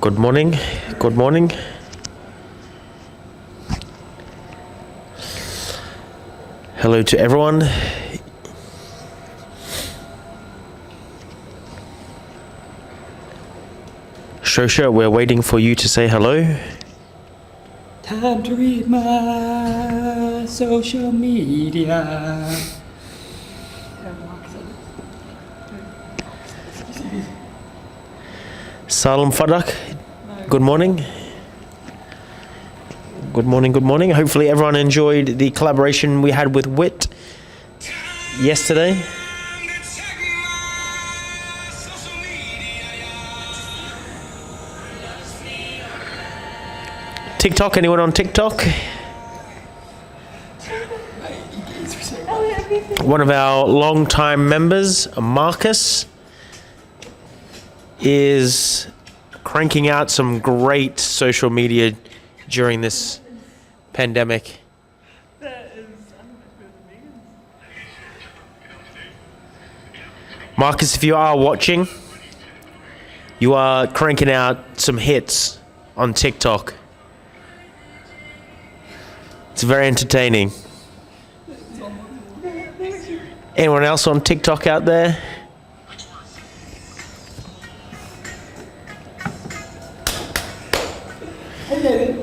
Good morning. Good morning. Hello to everyone. Shosha, we're waiting for you to say hello. Time to read my social media. Salam Fadak, good morning. Good morning, good morning. Hopefully everyone enjoyed the collaboration we had with WIT yesterday. TikTok, anyone on TikTok? One of our long-time members, Marcus, is cranking out some great social media during this pandemic. Marcus, if you are watching, you are cranking out some hits on TikTok. It's very entertaining. Anyone else on TikTok out there?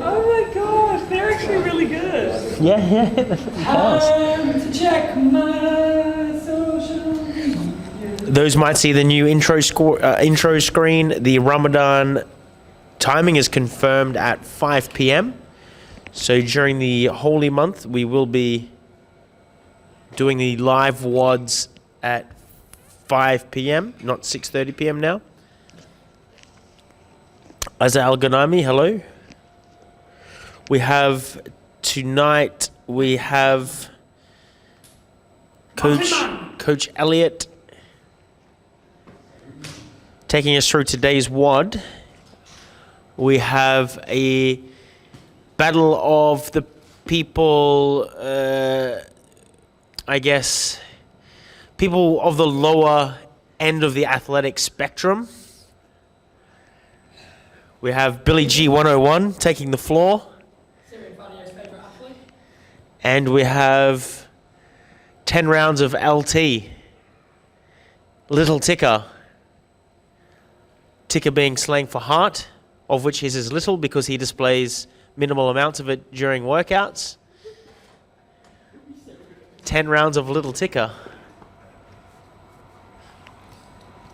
Oh my gosh, they're actually really good. Yeah. To check my social media. Those might see the new intro screen. The Ramadan timing is confirmed at 5 p.m. So during the holy month, we will be doing the live WODs at 5 p.m., not 6:30 p.m. now. Azza Al-Ghanami, hello. We have tonight, we have Coach Elliott taking us through today's WOD. We have a battle of the people, I guess, people of the lower end of the athletic spectrum. We have Billy G 101 taking the floor. And we have 10 rounds of LT. Little ticker. Ticker being slang for heart, of which his is little because he displays minimal amounts of it during workouts. 10 rounds of little ticker.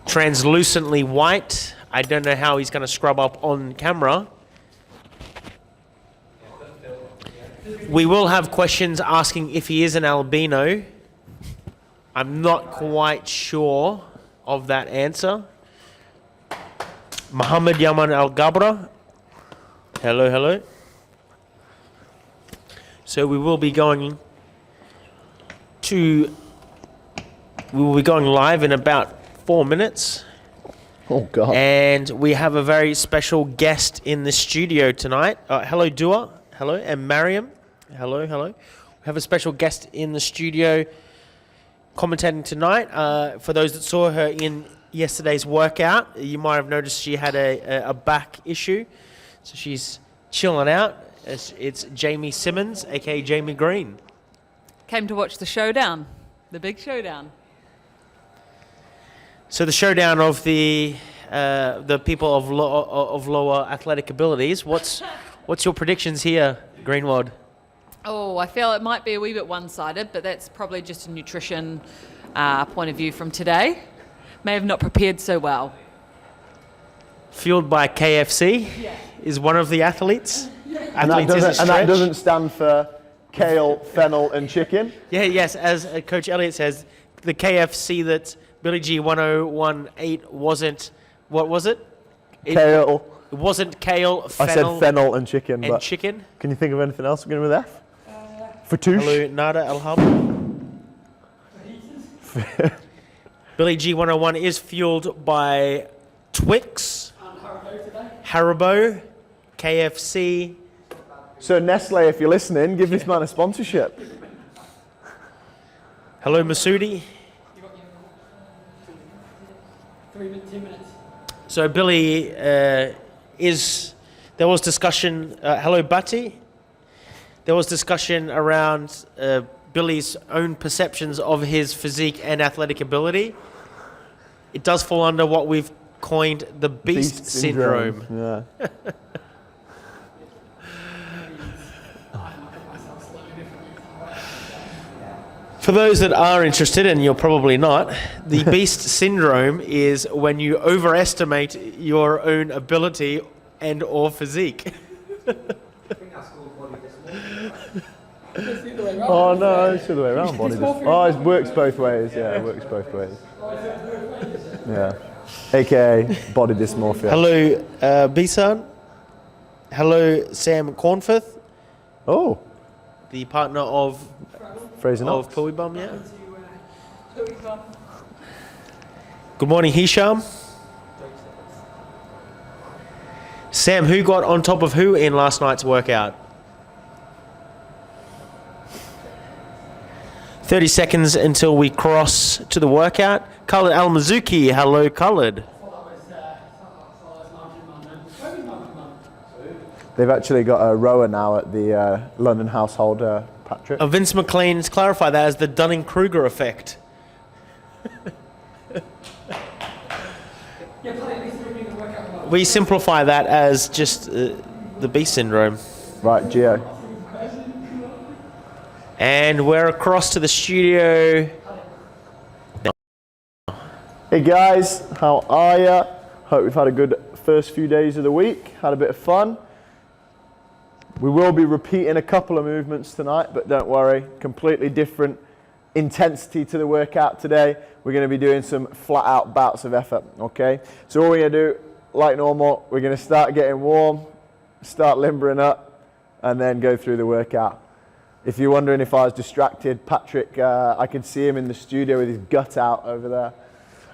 Translucently white. I don't know how he's going to scrub up on camera. We will have questions asking if he is an albino. I'm not quite sure of that answer. Muhammad Yaman Al-Gabra. Hello, hello. So we will be going live in about 4 minutes. Oh, God. And we have a very special guest in the studio tonight. Hello, Dua. Hello. And Mariam. Hello, hello. We have a special guest in the studio commentating tonight. For those that saw her in yesterday's workout, you might have noticed she had a back issue. So she's chilling out. It's Jamie Simmons, a.k.a. Jamie Green. Came to watch the showdown, the big showdown. So the showdown of the people of lower athletic abilities. What's your predictions here, Greenwood? Oh, I feel it might be a wee bit one-sided, but that's probably just a nutrition point of view from today. May have not prepared so well. Fueled by KFC is one of the athletes. And that doesn't stand for kale, fennel, and chicken? Yeah, yes, as Coach Elliott says, the KFC that Billy G 1018 wasn't, what was it? Kale. It wasn't kale, fennel. I said fennel and chicken. And but chicken. Can you think of anything else beginning with F? Fatouche? Hello, Nada Al-Hab. Billy G 101 is fueled by Twix, Haribo, KFC. So Nestle, if you're listening, give this man a sponsorship. Hello, Masoodi. 2 minutes. So Billy there was discussion, hello Butty, there was discussion around Billy's own perceptions of his physique and athletic ability. It does fall under what we've coined the beast syndrome. Yeah. For those that are interested, and you're probably not, the beast syndrome is when you overestimate your own ability and or physique. Oh no, it's the other way around. Body oh, it works both ways. Yeah, it works both ways. Yeah. AKA body dysmorphia. Hello, Bisan. Hello, Sam Cornforth. Oh. The partner of Fraser Knox. Pui Bum, yeah. Good morning, Hisham. Sam, who got on top of who in last night's workout? 30 seconds until we cross to the workout. Khalid Al-Mazuki. Hello, Khalid. They've actually got a rower now at the London household, Patrick. Vince McLean's clarified that as the Dunning-Kruger effect. We simplify that as just the beast syndrome. Right, Gio. And we're across to the studio. Hey guys, how are ya? Hope we've had a good first few days of the week. Had a bit of fun. We will be repeating a couple of movements tonight, but don't worry, completely different intensity to the workout today. We're going to be doing some flat out bouts of effort, okay? So what we're going to do, like normal, we're going to start getting warm, start limbering up, and then go through the workout. If you're wondering if I was distracted, Patrick, I could see him in the studio with his gut out over there.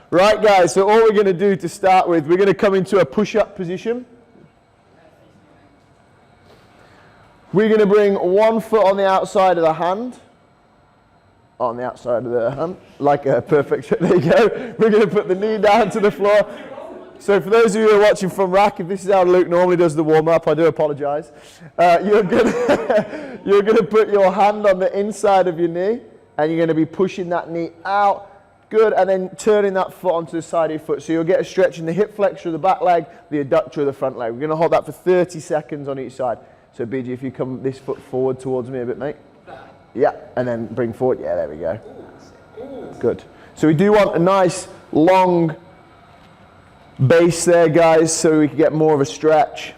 Right guys, so all we're going to do to start with, we're going to come into a push-up position. We're going to bring one foot on the outside of the hand. On the outside of the hand, like a perfect, there you go. We're going to put the knee down to the floor. So for those of you who are watching from rack, if this is how Luke normally does the warm-up, I do apologise. You're going to put your hand on the inside of your knee, and you're going to be pushing that knee out. Good, and then turning that foot onto the side of your foot. So you'll get a stretch in the hip flexor of the back leg, the adductor of the front leg. We're going to hold that for 30 seconds on each side. So BG, if you come this foot forward towards me a bit, mate. Yeah, and then bring forward. Yeah, there we go. Good. So we do want a nice long base there, guys, so we can get more of a stretch.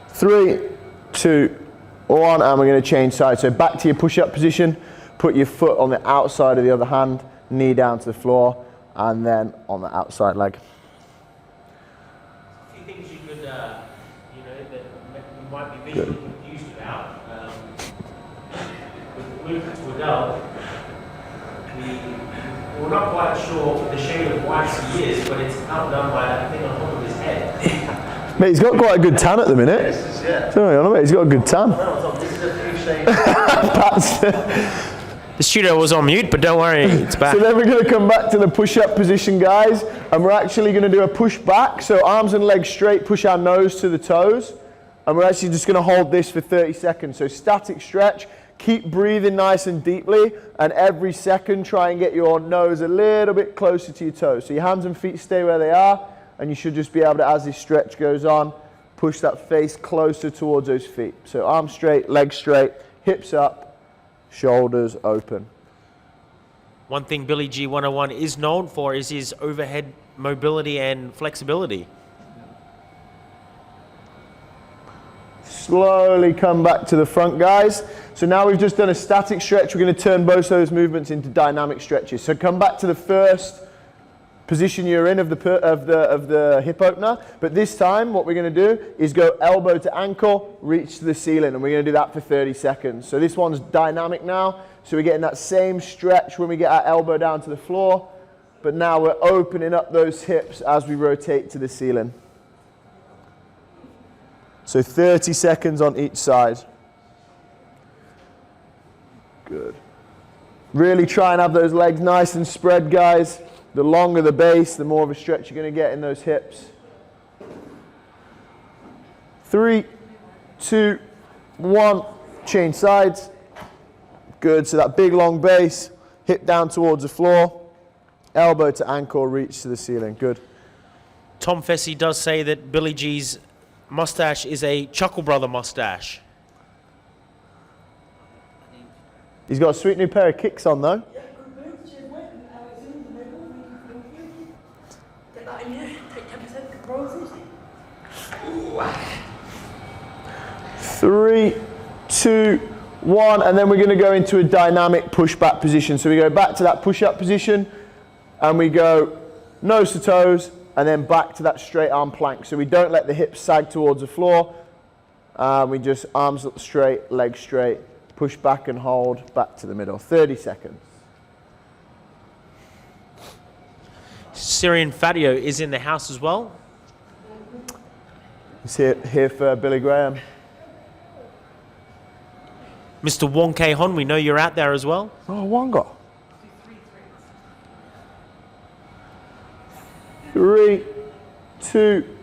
Three, two, one, and we're going to change sides. So back to your push-up position. Put your foot on the outside of the other hand, knee down to the floor, and then on the outside leg. Things you could, that you might be visually confused about. With Luke Waddell, we're not quite sure the shade of white he is, but it's outdone by that thing on top of his head. Mate, he's got quite a good tan at the minute. Yeah. Mate, he's got a good tan. This is a few shades. The studio was on mute, but don't worry, it's back. So then we're going to come back to the push-up position, guys, and we're actually going to do a push back. So arms and legs straight, push our nose to the toes, and we're actually just going to hold this for 30 seconds. So static stretch, keep breathing nice and deeply, and every second try and get your nose a little bit closer to your toes. So your hands and feet stay where they are, and you should just be able to, as this stretch goes on, push that face closer towards those feet. So arms straight, legs straight, hips up, shoulders open. One thing Billy G 101 is known for is his overhead mobility and flexibility. Slowly come back to the front, guys. So now we've just done a static stretch. We're going to turn both those movements into dynamic stretches. So come back to the first position you're in of the hip opener, but this time what we're going to do is go elbow to ankle, reach to the ceiling, and we're going to do that for 30 seconds. So this one's dynamic now, so we're getting that same stretch when we get our elbow down to the floor, but now we're opening up those hips as we rotate to the ceiling. So 30 seconds on each side. Good. Really try and have those legs nice and spread, guys. The longer the base, the more of a stretch you're going to get in those hips. 3, 2, 1, change sides. Good, so that big long base, hip down towards the floor, elbow to ankle, reach to the ceiling. Good. Tom Fessy does say that Billy G's mustache is a Chuckle Brother mustache. He's got a sweet new pair of kicks on though. Three, 2, 1, and then we're going to go into a dynamic push-back position. So we go back to that push-up position, and we go nose to toes, and then back to that straight arm plank. So we don't let the hips sag towards the floor. We just arms straight, legs straight, push back and hold, back to the middle. 30 seconds. Syrian Fadio is in the house as well. He's here for Billy Graham. Mr. Wong Kei Hon, we know you're out there as well. Oh, Wonga. 3, 2,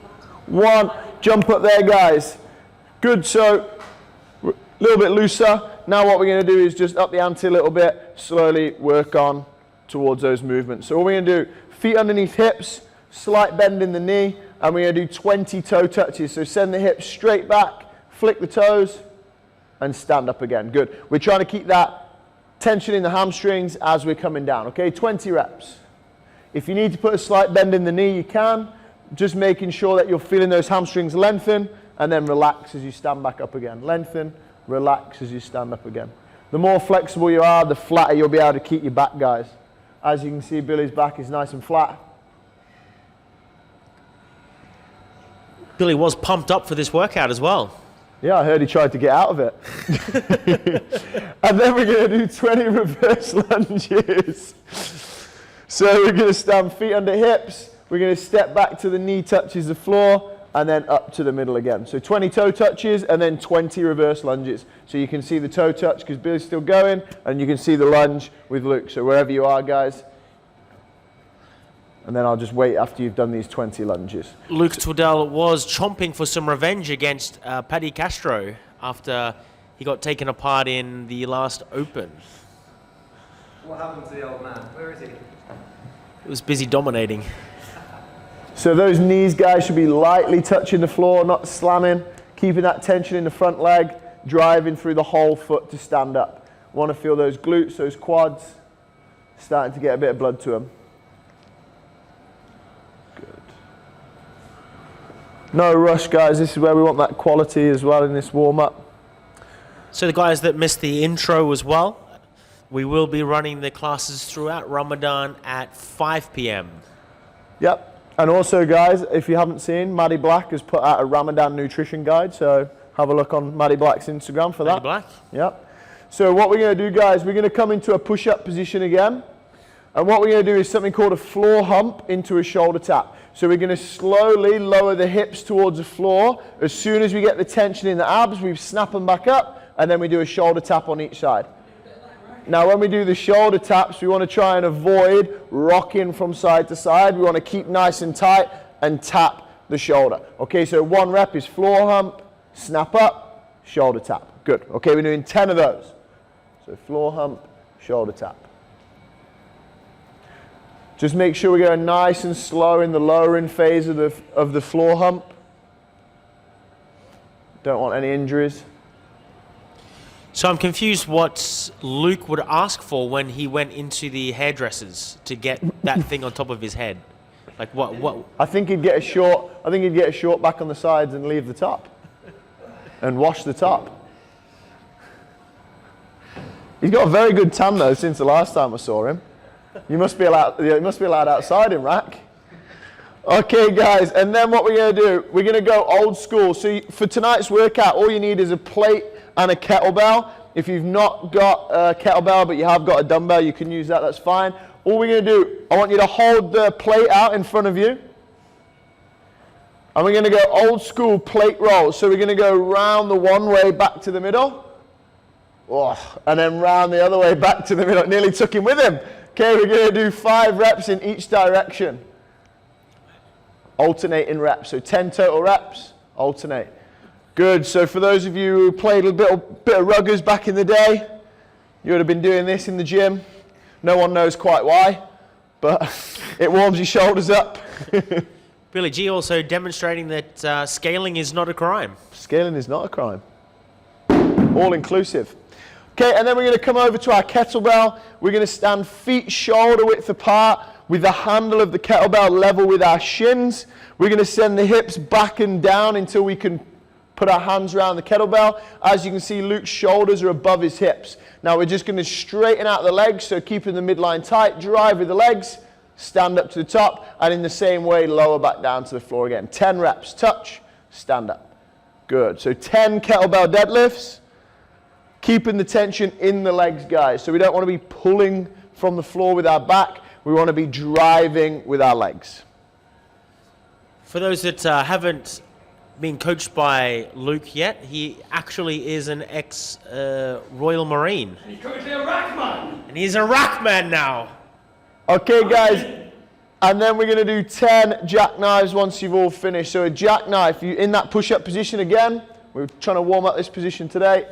1. Jump up there, guys. Good, so a little bit looser. Now what we're going to do is just up the ante a little bit, slowly work on towards those movements. So what we're going to do, feet underneath hips, slight bend in the knee, and we're going to do 20 toe touches. So send the hips straight back, flick the toes, and stand up again. Good. We're trying to keep that tension in the hamstrings as we're coming down, okay? 20 reps. If you need to put a slight bend in the knee, you can. Just making sure that you're feeling those hamstrings lengthen, and then relax as you stand back up again. Lengthen, relax as you stand up again. The more flexible you are, the flatter you'll be able to keep your back, guys. As you can see, Billy's back is nice and flat. Billy was pumped up for this workout as well. Yeah, I heard he tried to get out of it. And then we're going to do 20 reverse lunges. So we're going to stand feet under hips. We're going to step back to the knee touches the floor, and then up to the middle again. So 20 toe touches and then 20 reverse lunges. So you can see the toe touch because Billy's still going, and you can see the lunge with Luke. So wherever you are, guys. And then I'll just wait after you've done these 20 lunges. Luke Twaddell was chomping for some revenge against Paddy Castro after he got taken apart in the last Open. What happened to the old man? Where is he? He was busy dominating. So those knees, guys, should be lightly touching the floor, not slamming. Keeping that tension in the front leg, driving through the whole foot to stand up. Want to feel those glutes, those quads, starting to get a bit of blood to them. No rush, guys. This is where we want that quality as well in this warm-up. So the guys that missed the intro as well, we will be running the classes throughout Ramadan at 5 p.m. Yep. And also, guys, if you haven't seen, Maddie Black has put out a Ramadan nutrition guide, so have a look on Maddie Black's Instagram for that. Maddie Black? Yep. So what we're going to do, guys, we're going to come into a push-up position again. And what we're going to do is something called a floor hump into a shoulder tap. So we're going to slowly lower the hips towards the floor. As soon as we get the tension in the abs, we snap them back up, and then we do a shoulder tap on each side. Now when we do the shoulder taps, we want to try and avoid rocking from side to side. We want to keep nice and tight and tap the shoulder. Okay, so 1 rep is floor hump, snap up, shoulder tap. Good. Okay, we're doing 10 of those. So floor hump, shoulder tap. Just make sure we go nice and slow in the lowering phase of the floor hump. Don't want any injuries. So I'm confused what Luke would ask for when he went into the hairdressers to get that thing on top of his head. Like what? I think he'd get a short. I think he'd get a short back on the sides and leave the top, and wash the top. He's got a very good tan though since the last time I saw him. You must be allowed outside in rack. Okay, guys, and then what we're going to do, we're going to go old school. So for tonight's workout, all you need is a plate and a kettlebell. If you've not got a kettlebell, but you have got a dumbbell, you can use that, that's fine. All we're going to do, I want you to hold the plate out in front of you. And we're going to go old school plate rolls. So we're going to go round the one way back to the middle. Oh, and then round the other way back to the middle. Nearly took him with him. Okay, we're going to do 5 reps in each direction. Alternating reps, so 10 total reps, alternate. Good, so for those of you who played a bit of ruggers back in the day, you would have been doing this in the gym. No one knows quite why, but it warms your shoulders up. Billy G also demonstrating that scaling is not a crime. Scaling is not a crime. All inclusive. Okay, and then we're going to come over to our kettlebell. We're going to stand feet shoulder width apart with the handle of the kettlebell level with our shins. We're going to send the hips back and down until we can put our hands around the kettlebell. As you can see, Luke's shoulders are above his hips. Now we're just going to straighten out the legs, so keeping the midline tight, drive with the legs, stand up to the top, and in the same way, lower back down to the floor again. 10 reps, touch, stand up. Good, so 10 kettlebell deadlifts, keeping the tension in the legs, guys. So we don't want to be pulling from the floor with our back, we want to be driving with our legs. For those that haven't been coached by Luke yet, he actually is an ex-Royal Marine. He's currently a rackman. And he's a rackman now. Okay, guys, and then we're going to do 10 jackknives once you've all finished. So a jackknife, you in that push-up position again. We're trying to warm up this position today.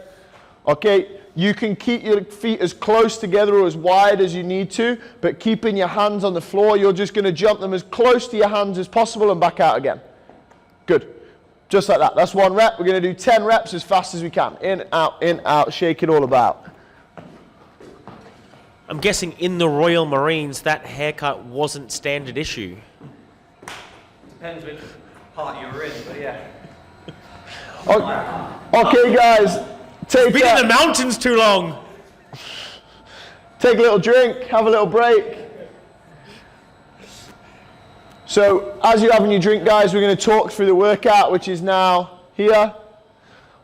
Okay, you can keep your feet as close together or as wide as you need to, but keeping your hands on the floor, you're just going to jump them as close to your hands as possible and back out again. Good. Just like that. That's 1 rep. We're going to do 10 reps as fast as we can. In, out, shake it all about. I'm guessing in the Royal Marines, that haircut wasn't standard issue. Depends which part you're in, but yeah. Okay, guys. Been in the mountains too long. Take a little drink, have a little break. So as you're having your drink, guys, we're going to talk through the workout, which is now here.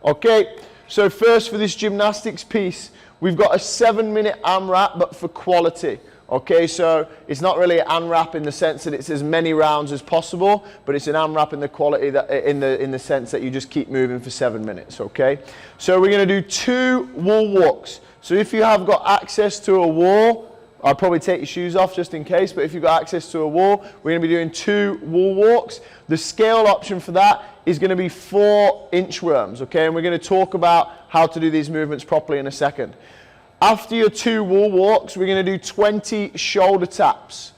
Okay, so first for this gymnastics piece, we've got a 7-minute AMRAP, but for quality. Okay, so it's not really an AMRAP in the sense that it's as many rounds as possible, but it's an AMRAP in the quality that in the sense that you just keep moving for 7 minutes. Okay, so we're going to do 2 wall walks. So if you have got access to a wall, I'd probably take your shoes off just in case, but if you've got access to a wall, we're going to be doing 2 wall walks. The scale option for that is going to be 4 inchworms. Okay, and we're going to talk about how to do these movements properly in a second. After your 2 wall walks, we're going to do 20 shoulder taps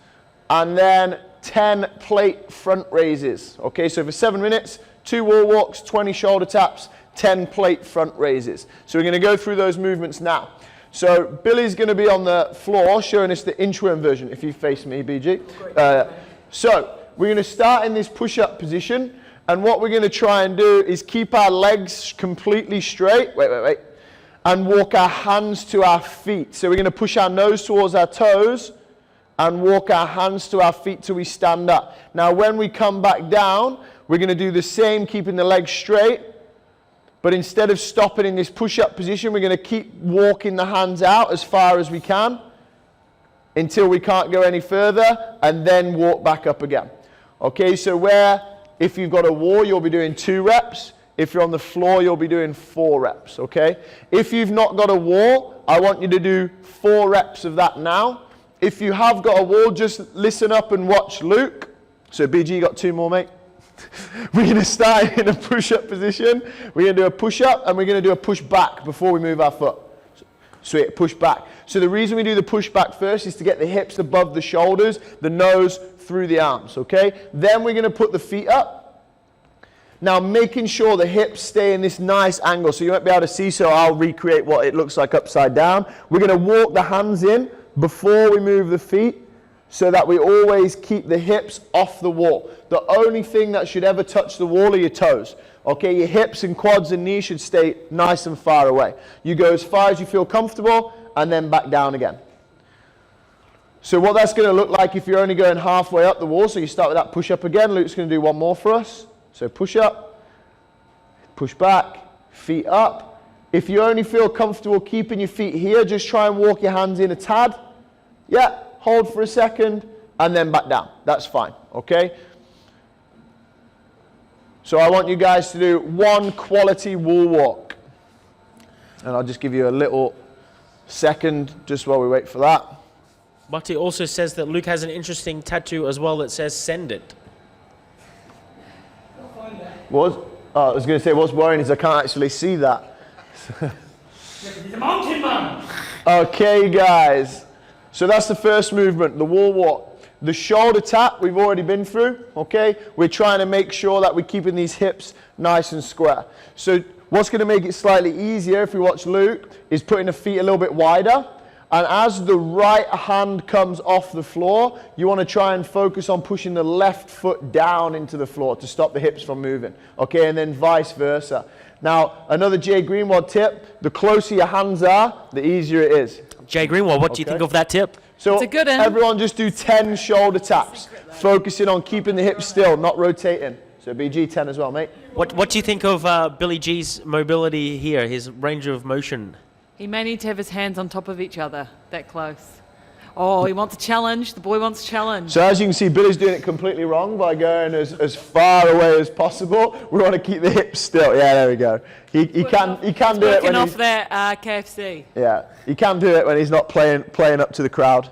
and then 10 plate front raises. Okay, so for 7 minutes, 2 wall walks, 20 shoulder taps, 10 plate front raises. So we're going to go through those movements now. So Billy's going to be on the floor showing us the inchworm version, if you face me, BG. So we're going to start in this push-up position, and what we're going to try and do is keep our legs completely straight. Wait. And walk our hands to our feet. So we're going to push our nose towards our toes and walk our hands to our feet till we stand up. Now when we come back down, we're going to do the same, keeping the legs straight. But instead of stopping in this push-up position, we're going to keep walking the hands out as far as we can until we can't go any further, and then walk back up again. Okay, so where if you've got a wall, you'll be doing 2 reps. If you're on the floor, you'll be doing 4 reps, okay? If you've not got a wall, I want you to do 4 reps of that now. If you have got a wall, just listen up and watch Luke. So BG, you got 2 more, mate. We're going to start in a push-up position. We're going to do a push-up and we're going to do a push-back before we move our foot. Sweet, push-back. So the reason we do the push-back first is to get the hips above the shoulders, the nose through the arms, okay? Then we're going to put the feet up. Now making sure the hips stay in this nice angle, so you won't be able to see, so I'll recreate what it looks like upside down. We're going to walk the hands in before we move the feet, so that we always keep the hips off the wall. The only thing that should ever touch the wall are your toes. Okay, your hips and quads and knees should stay nice and far away. You go as far as you feel comfortable and then back down again. So what that's going to look like if you're only going halfway up the wall, so you start with that push up again. Luke's going to do one more for us. So push up, push back, feet up. If you only feel comfortable keeping your feet here, just try and walk your hands in a tad. Yeah, hold for a second and then back down. That's fine, okay? So I want you guys to do 1 quality wall walk. And I'll just give you a little second just while we wait for that. Marty also says that Luke has an interesting tattoo as well that says "Send it." I was going to say, what's worrying is I can't actually see that. He's a mountain man. Okay, guys. So that's the first movement, the wall walk. The shoulder tap we've already been through, okay? We're trying to make sure that we're keeping these hips nice and square. So what's going to make it slightly easier if we watch Luke is putting the feet a little bit wider. And as the right hand comes off the floor, you want to try and focus on pushing the left foot down into the floor to stop the hips from moving, okay? And then vice versa. Now, another Jay Greenwald tip, the closer your hands are, the easier it is. Jay Greenwald, what do you think of that tip? So It's a good one. everyone just do 10 shoulder taps, focusing on keeping the hips still, not rotating. So BG 10 as well, mate. What do you think of Billy G's mobility here, his range of motion? He may need to have his hands on top of each other, that close. Oh, he wants a challenge. The boy wants a challenge. So as you can see, Billy's doing it completely wrong by going as far away as possible. We want to keep the hips still. Yeah, there we go. He can do it when Working off he's, that KFC. yeah, he can do it when he's not playing up to the crowd.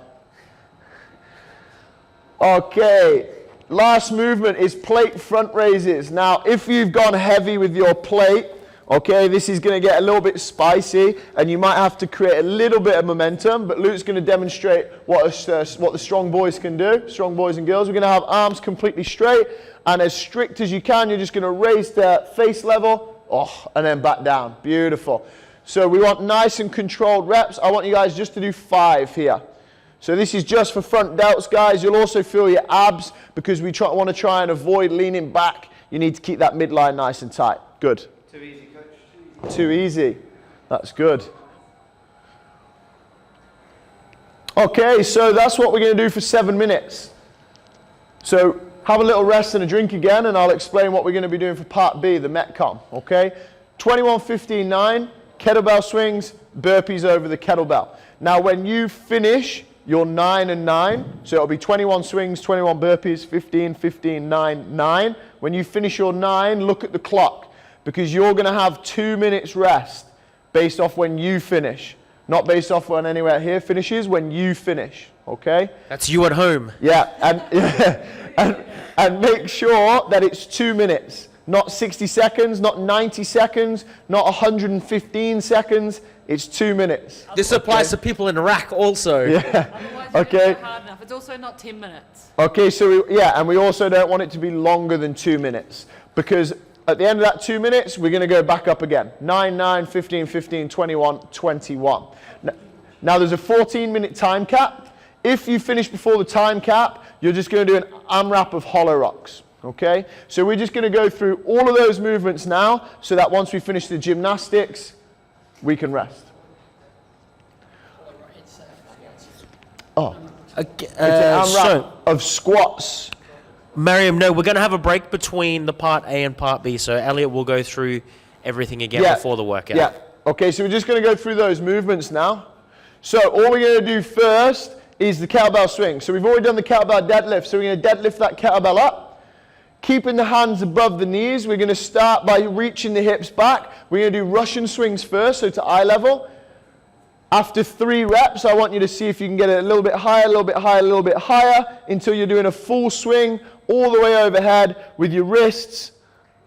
Okay, last movement is plate front raises. Now, if you've gone heavy with your plate, okay, this is going to get a little bit spicy, and you might have to create a little bit of momentum, but Luke's going to demonstrate what the strong boys can do, strong boys and girls. We're going to have arms completely straight, and as strict as you can, you're just going to raise to face level, and then back down. Beautiful. So we want nice and controlled reps. I want you guys just to do 5 here. So this is just for front delts, guys. You'll also feel your abs, because we want to try and avoid leaning back. You need to keep that midline nice and tight. Good. Too easy, coach. Too easy. That's good. Okay, so that's what we're going to do for 7 minutes. So have a little rest and a drink again, and I'll explain what we're going to be doing for part B, the Metcon. Okay? 21, 15, 9, kettlebell swings, burpees over the kettlebell. Now when you finish your 9 and 9, so it'll be 21 swings, 21 burpees, 15, 15, 9, 9. When you finish your 9, look at the clock, because you're going to have 2 minutes rest based off when you finish. Not based off when anywhere here finishes, when you finish, okay? That's you at home. Yeah, and make sure that it's 2 minutes, not 60 seconds, not 90 seconds, not 115 seconds. It's 2 minutes. This applies to people in Iraq also. Yeah. Otherwise, Okay. it's not hard enough. It's also not 10 minutes. Okay, so and we also don't want it to be longer than 2 minutes, because at the end of that 2 minutes, we're going to go back up again. 9, 9, 15, 15, 21, 21. Now there's a 14-minute time cap. If you finish before the time cap, you're just going to do an AMRAP of hollow rocks. Okay? So we're just going to go through all of those movements now, so that once we finish the gymnastics, we can rest. Oh, it's an AMRAP of squats. Mariam, no, we're going to have a break between the part A and part B, so Elliot will go through everything again before the workout. Yeah. Okay, so we're just going to go through those movements now. So all we're going to do first is the kettlebell swing. So we've already done the kettlebell deadlift, so we're going to deadlift that kettlebell up. Keeping the hands above the knees, we're going to start by reaching the hips back. We're going to do Russian swings first, so to eye level. After 3 reps, I want you to see if you can get it a little bit higher, a little bit higher, a little bit higher, until you're doing a full swing all the way overhead with your wrists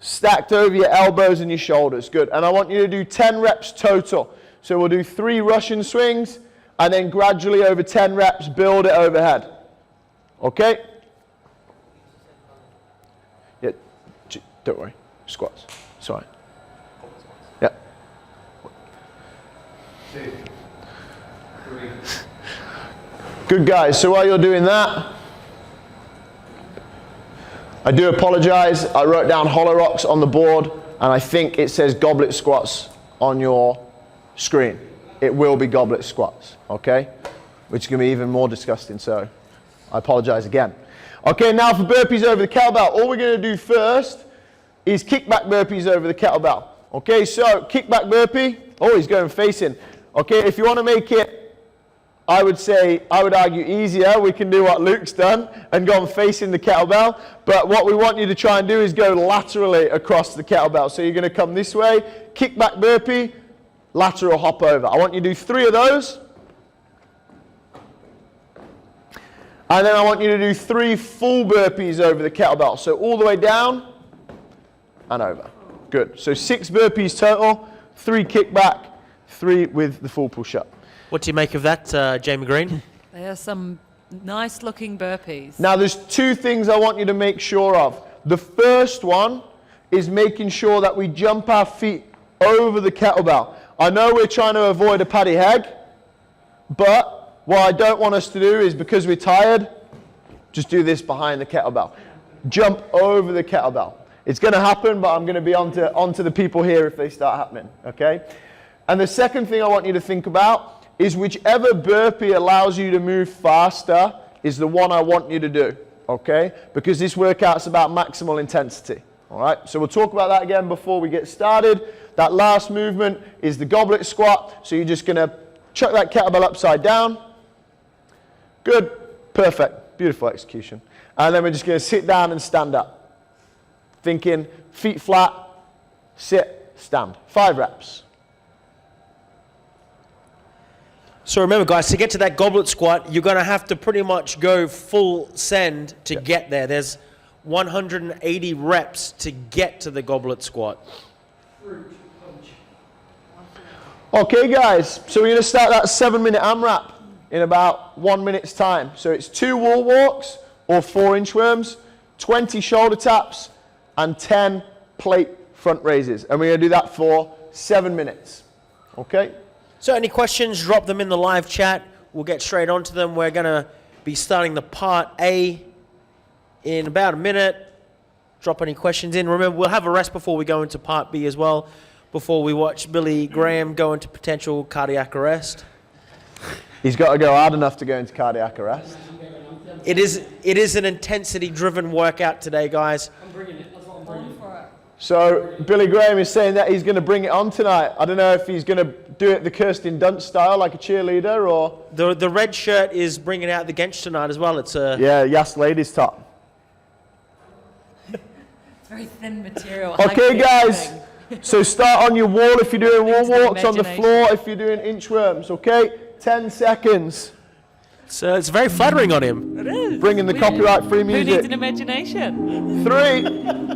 stacked over your elbows and your shoulders. Good. And I want you to do 10 reps total. So we'll do 3 Russian swings, and then gradually over 10 reps, build it overhead. Okay? Yeah, don't worry. Squats. It's all right. Yeah. 2, 3. Good, guys. So while you're doing that, I do apologize. I wrote down hollow rocks on the board, and I think it says goblet squats on your screen. It will be goblet squats, okay? Which is going to be even more disgusting, so I apologize again. Okay, now for burpees over the kettlebell. All we're going to do first is kickback burpees over the kettlebell. Okay, so kickback burpee. Oh, he's going facing. Okay, if you want to make it, I would argue easier, we can do what Luke's done and go on facing the kettlebell. But what we want you to try and do is go laterally across the kettlebell. So you're going to come this way, kickback burpee, lateral hop over. I want you to do 3 of those. And then I want you to do 3 full burpees over the kettlebell. So all the way down and over. Good. So 6 burpees total, 3 kickback, 3 with the full push-up. What do you make of that, Jamie Green? They are some nice looking burpees. Now there's 2 things I want you to make sure of. The first one is making sure that we jump our feet over the kettlebell. I know we're trying to avoid a paddy heg, but what I don't want us to do is, because we're tired, just do this behind the kettlebell. Jump over the kettlebell. It's going to happen, but I'm going to be onto the people here if they start happening, okay? And the second thing I want you to think about is whichever burpee allows you to move faster is the one I want you to do, okay? Because this workout's about maximal intensity, all right? So we'll talk about that again before we get started. That last movement is the goblet squat. So you're just going to chuck that kettlebell upside down. Good, perfect, beautiful execution. And then we're just going to sit down and stand up. Thinking feet flat, sit, stand. 5 reps. So remember, guys, to get to that goblet squat, you're going to have to pretty much go full send to get there. There's 180 reps to get to the goblet squat. Okay, guys, so we're going to start that 7-minute AMRAP in about 1 minute's time. So it's 2 wall walks or 4 inchworms, 20 shoulder taps, and 10 plate front raises. And we're going to do that for 7 minutes. Okay? So any questions, drop them in the live chat. We'll get straight onto them. We're going to be starting the part A in about a minute. Drop any questions in. Remember, we'll have a rest before we go into part B as well, before we watch Billy Graham go into potential cardiac arrest. He's got to go hard enough to go into cardiac arrest. It is an intensity-driven workout today, guys. I'm bringing it. That's what I'm bringing. So Billy Graham is saying that he's going to bring it on tonight. I don't know if he's going to do it the Kirsten Dunst style, like a cheerleader, or... The red shirt is bringing out the Gench tonight as well. It's a... Yeah, Yas ladies top. Very thin material. Okay, guys. So start on your wall if you're doing wall walks, on the floor if you're doing inchworms, okay? 10 seconds. So it's very flattering on him. It is. Bringing the copyright-free music. Who needs an imagination? 3,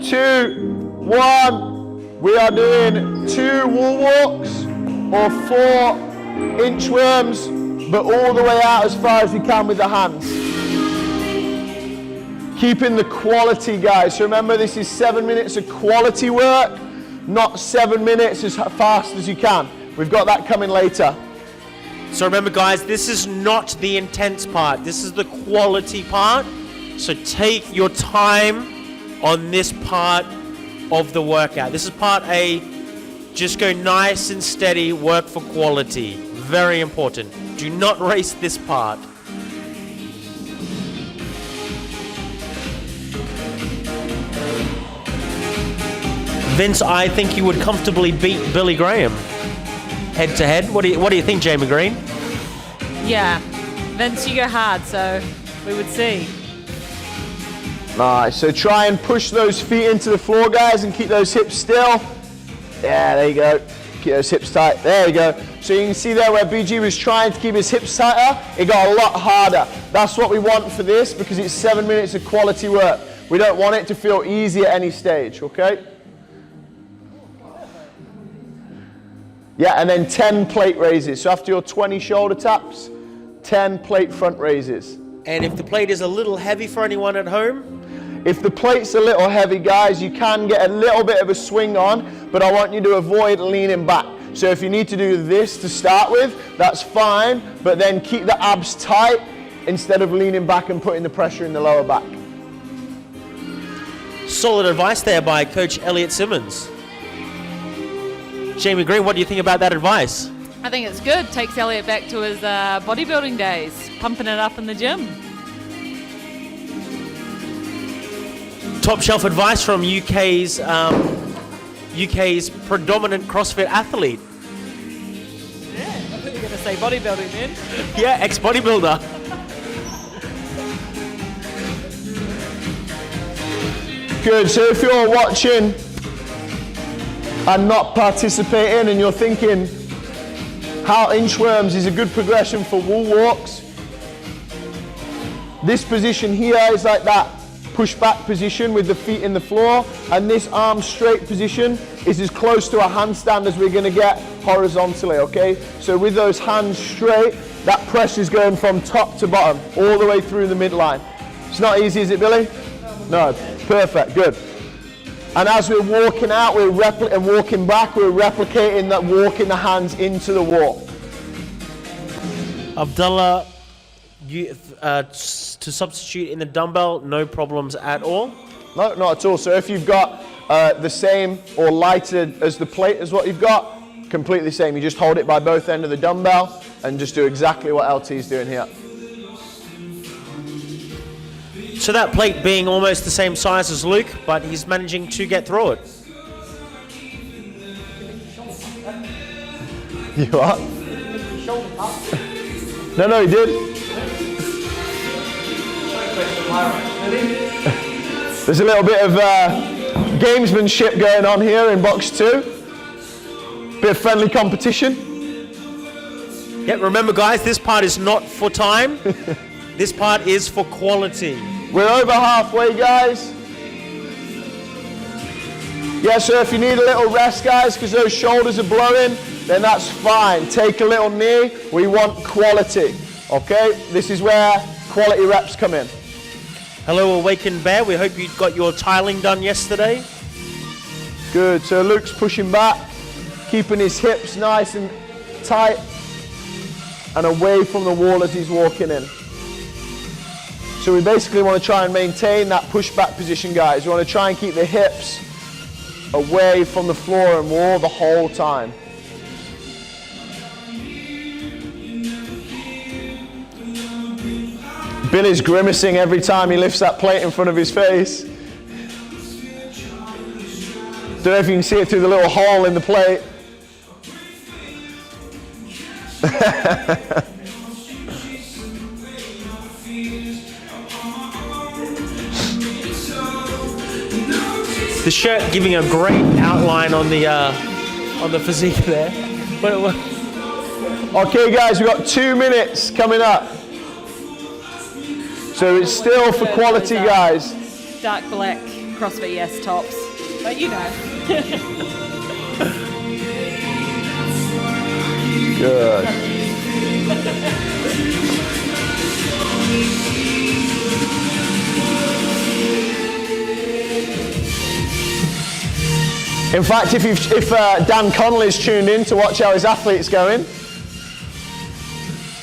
2, 1. We are doing 2 wall walks or 4 inchworms, but all the way out as far as you can with the hands. Keeping the quality, guys. So remember, this is 7 minutes of quality work, not 7 minutes as fast as you can. We've got that coming later. So remember, guys, this is not the intense part. This is the quality part. So take your time on this part of the workout. This is part A. Just go nice and steady, work for quality. Very important. Do not race this part. Vince, I think you would comfortably beat Billy Graham head to head. What do you think, Jamie Green? Yeah. Vince, you go hard, so we would see. Nice. So try and push those feet into the floor, guys, and keep those hips still. Yeah, there you go. Keep those hips tight. There you go. So you can see there where BG was trying to keep his hips tighter, it got a lot harder. That's what we want for this, because it's 7 minutes of quality work. We don't want it to feel easy at any stage, okay? Yeah, and then 10 plate raises. So after your 20 shoulder taps, 10 plate front raises. And if the plate is a little heavy for anyone at home? If the plate's a little heavy, guys, you can get a little bit of a swing on, but I want you to avoid leaning back. So if you need to do this to start with, that's fine, but then keep the abs tight instead of leaning back and putting the pressure in the lower back. Solid advice there by Coach Elliot Simmons. Jamie Green, what do you think about that advice? I think it's good. Takes Elliot back to his bodybuilding days, pumping it up in the gym. Top shelf advice from UK's predominant CrossFit athlete. Yeah, I thought you were going to say bodybuilding then. Yeah, ex-bodybuilder. Good, so if you're watching and not participating and you're thinking how inchworms is a good progression for wall walks, This position here is like that push back position with the feet in the floor, and this arm straight position is as close to a handstand as we're going to get horizontally, okay? So with those hands straight, that pressure is going from top to bottom, all the way through the midline. It's not easy, is it, Billy? No, perfect, good. And as we're walking out, and walking back, we're replicating that, walking the hands into the wall. Abdullah, to substitute in the dumbbell, no problems at all? No, not at all. So if you've got the same or lighter as the plate as what you've got, completely same. You just hold it by both ends of the dumbbell and just do exactly what LT is doing here. So that plate being almost the same size as Luke, but he's managing to get through it. You are? No, he did. There's a little bit of gamesmanship going on here in box 2. Bit of friendly competition. Yeah, remember guys, this part is not for time. This part is for quality. We're over halfway, guys. Yeah, so if you need a little rest, guys, because those shoulders are blowing, then that's fine. Take a little knee. We want quality, okay? This is where quality reps come in. Hello, Awakened Bear. We hope you got your tiling done yesterday. Good, so Luke's pushing back, keeping his hips nice and tight and away from the wall as he's walking in. So we basically want to try and maintain that push-back position, guys. We want to try and keep the hips away from the floor and wall the whole time. Billy's grimacing every time he lifts that plate in front of his face. Don't know if you can see it through the little hole in the plate. The shirt giving a great outline on the physique there. Okay guys, we've got 2 minutes coming up. So it's still for quality, guys. Dark black CrossFit Yes tops, but you know. Good. In fact, if Dan Connolly's tuned in to watch how his athlete's going,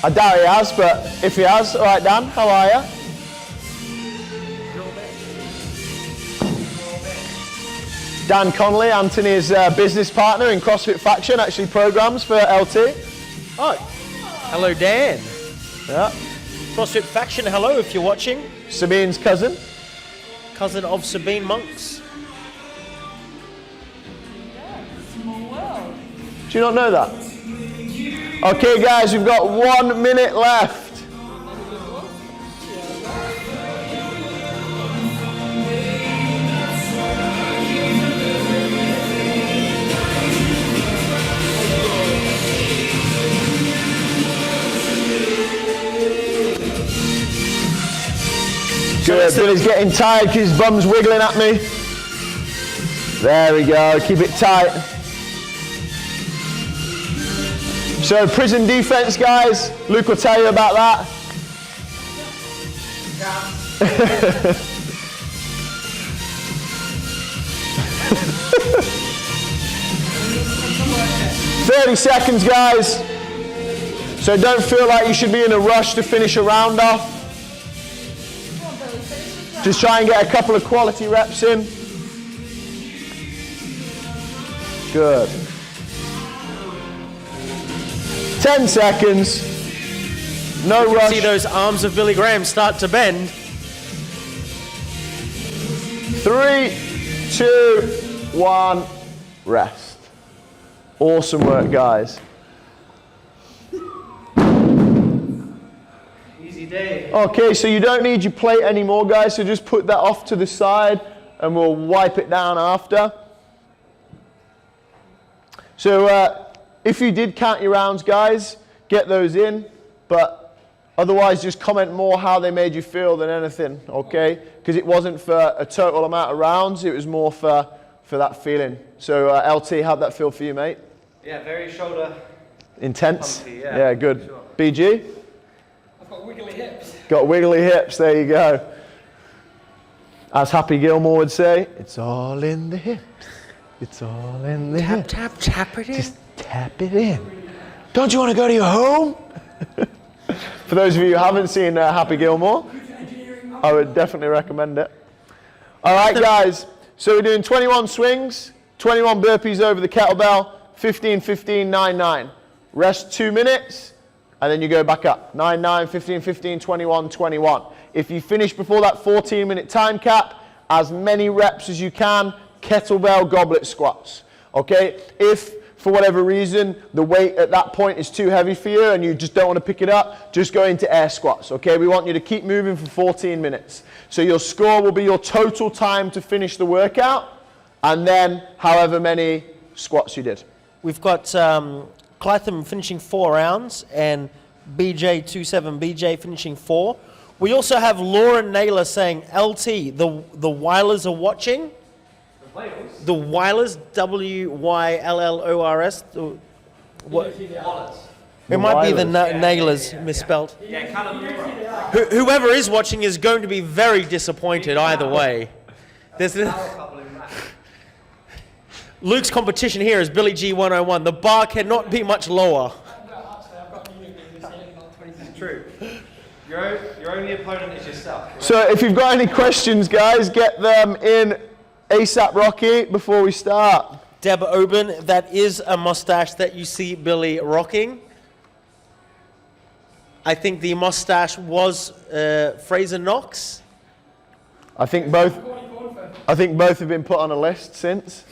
I doubt he has, but if he has, all right, Dan, how are you? Dan Connolly, Anthony's business partner in CrossFit Faction, actually programs for LT. Oh, hello Dan. Yeah. CrossFit Faction, hello if you're watching. Sabine's cousin. Cousin of Sabine Monks. Do you not know that? Okay guys, we've got 1 minute left. Good, Billy's getting tired because his bum's wiggling at me. There we go, keep it tight. So prison defense, guys, Luke will tell you about that. 30 seconds, guys. So don't feel like you should be in a rush to finish a round off. Just try and get a couple of quality reps in. Good. 10 seconds. No rush. See those arms of Billy Graham start to bend. 3, 2, 1, rest. Awesome work, guys. Easy day. Okay, so you don't need your plate anymore, guys, so just put that off to the side and we'll wipe it down after. So if you did count your rounds, guys, get those in, but Otherwise, just comment more how they made you feel than anything, okay? Because it wasn't for a total amount of rounds, it was more for that feeling. So LT, how'd that feel for you, mate? Yeah, very shoulder. Intense? Pumpy, yeah. Yeah, good. Sure. BG? I've got wiggly hips. Got wiggly hips, there you go. As Happy Gilmore would say, it's all in the hips. It's all in the hips. Tap, tap it in. Just tap it in. Don't you want to go to your home? For those of you who haven't seen Happy Gilmore, I would definitely recommend it. All right, guys. So we're doing 21 swings, 21 burpees over the kettlebell, 15, 15, 9, 9. Rest 2 minutes, and then you go back up. 9, 9, 15, 15, 21, 21. If you finish before that 14-minute time cap, as many reps as you can, kettlebell goblet squats. Okay? If, for whatever reason, the weight at that point is too heavy for you and you just don't want to pick it up, just go into air squats. Okay? We want you to keep moving for 14 minutes. So your score will be your total time to finish the workout, and then however many squats you did. We've got Clytham finishing 4 rounds and BJ27, BJ finishing 4. We also have Lauren Naylor saying, LT, the Weilers are watching. The Wales? The Weilers, WYLLORS. What? It might be the Naylors misspelled. Yeah, Callum Moore. Whoever is watching is going to be very disappointed either way. There's Luke's competition here is Billy G 101. The bar cannot be much lower. It's true. Your only opponent is yourself. Right? So if you've got any questions, guys, get them in ASAP Rocky before we start. Deb Oben, that is a mustache that you see Billy rocking. I think the mustache was Fraser Knox. I think both have been put on a list since.